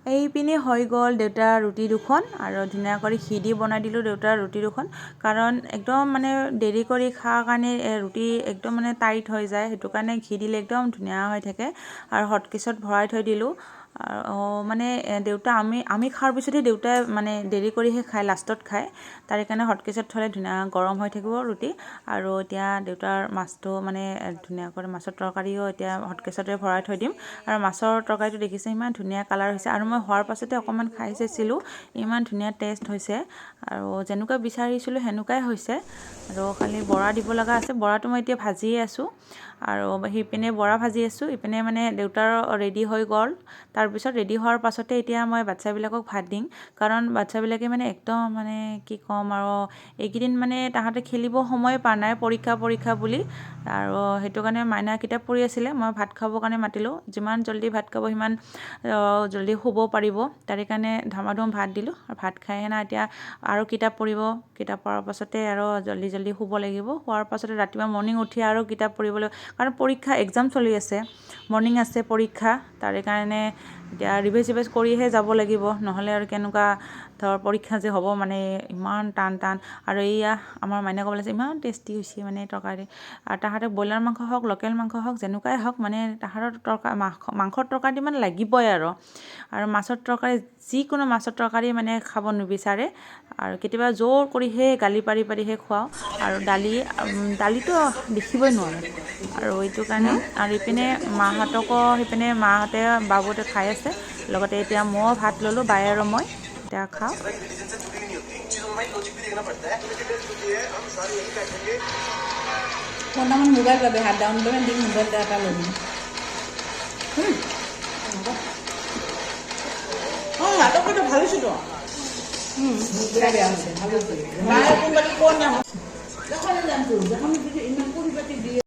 এইপিনে হৈ গ'ল দেউতাৰ ৰুটি দুখন আৰু ধুনীয়া কৰি ঘি দি বনাই দিলোঁ দেউতাৰ ৰুটি দুখন কাৰণ একদম মানে দেৰি কৰি খোৱাৰ কাৰণে ৰুটি একদম মানে টাইট হৈ যায় সেইটো কাৰণে ঘি দিলে একদম ধুনীয়া হৈ থাকে আৰু হটকেছত ভৰাই থৈ দিলোঁ আৰু মানে দেউতা আমি খোৱাৰ পিছতহে দেউতাই মানে দেৰি কৰিহে খায় লাষ্টত খায় তাৰ কাৰণে হটকেছত থ'লে ধুনীয়া গৰম হৈ থাকিব ৰুটি আৰু এতিয়া দেউতাৰ মাছটো মানে ধুনীয়া কৰি মাছৰ তৰকাৰীও এতিয়া হটকেছতে ভৰাই থৈ দিম আৰু মাছৰ তৰকাৰীটো দেখিছে ইমান ধুনীয়া কালাৰ হৈছে আৰু মই হোৱাৰ পাছতে অকণমান খাই চাইছিলোঁ ইমান ধুনীয়া টেষ্ট হৈছে আৰু যেনেকুৱা বিচাৰিছিলোঁ সেনেকুৱাই হৈছে আৰু খালি বৰা দিব লগা আছে বৰাটো মই এতিয়া ভাজিয়ে আছোঁ আৰু সিপিনে বৰা ভাজি আছোঁ ইপিনে মানে দেউতাৰ ৰেডি হৈ গ'ল তাৰপিছত ৰেডি হোৱাৰ পাছতে এতিয়া মই বাচ্ছাবিলাকক ভাত দিম কাৰণ বাচ্ছাবিলাকে মানে একদম মানে কি ক'ম আৰু এইকেইদিন মানে তাহাঁতে খেলিব সময় পোৱা নাই পৰীক্ষা বুলি আৰু সেইটো কাৰণে মাইনা কিতাপ পঢ়ি আছিলে মই ভাত খাবৰ কাৰণে মাতিলোঁ যিমান জল্দি ভাত খাব সিমান জল্দি শুব পাৰিব তাৰে কাৰণে ধমাধম ভাত দিলোঁ আৰু ভাত খাই না এতিয়া আৰু কিতাপ পঢ়িব কিতাপ পঢ়াৰ পাছতে আৰু জল্দি শুব লাগিব শোৱাৰ পাছতে ৰাতিপুৱা মৰ্ণিং উঠি আৰু কিতাপ পঢ়িবলৈ কাৰণ পৰীক্ষা এক্সাম চলি আছে মৰ্ণিং আছে পৰীক্ষা তাৰে কাৰণে এতিয়া ৰিভাইজ কৰিহে যাব লাগিব নহ'লে আৰু কেনেকুৱা ধৰ পৰীক্ষা যে হ'ব মানে ইমান টান আৰু এইয়া আমাৰ মাইনা ক'বলৈ আছে ইমান টেষ্টি হৈছে মানে তৰকাৰী আৰু তাহাঁতে ব্ৰইলাৰ মাংস হওক লোকেল মাংস হওক যেনেকুৱাই হওক মানে তাহাঁতৰ মাংসৰ তৰকাৰী মানে লাগিবই আৰু মাছৰ তৰকাৰী যিকোনো মাছৰ তৰকাৰী মানে খাব নিবিচাৰে আৰু কেতিয়াবা জোৰ কৰিহে গালি পাৰিহে খুৱাওঁ আৰু দালিটো দেখিবই নোৱাৰে আৰু এইটো কাৰণে আৰু ইপিনে মাহঁতকো সিপিনে মাহঁতে বাবুহঁতে খাই আছে লগতে এতিয়া মই ভাত ল'লোঁ বাই আৰু মই এতিয়া খাওঁ ফোনটামান মোবাইল পাবে হাত ডাউন করে দিন মোবাইল ডাটা লবি হাতক কথা ভালো ছিল ভালো যখন জানতো যখন ইমান পরিপাটি দিয়ে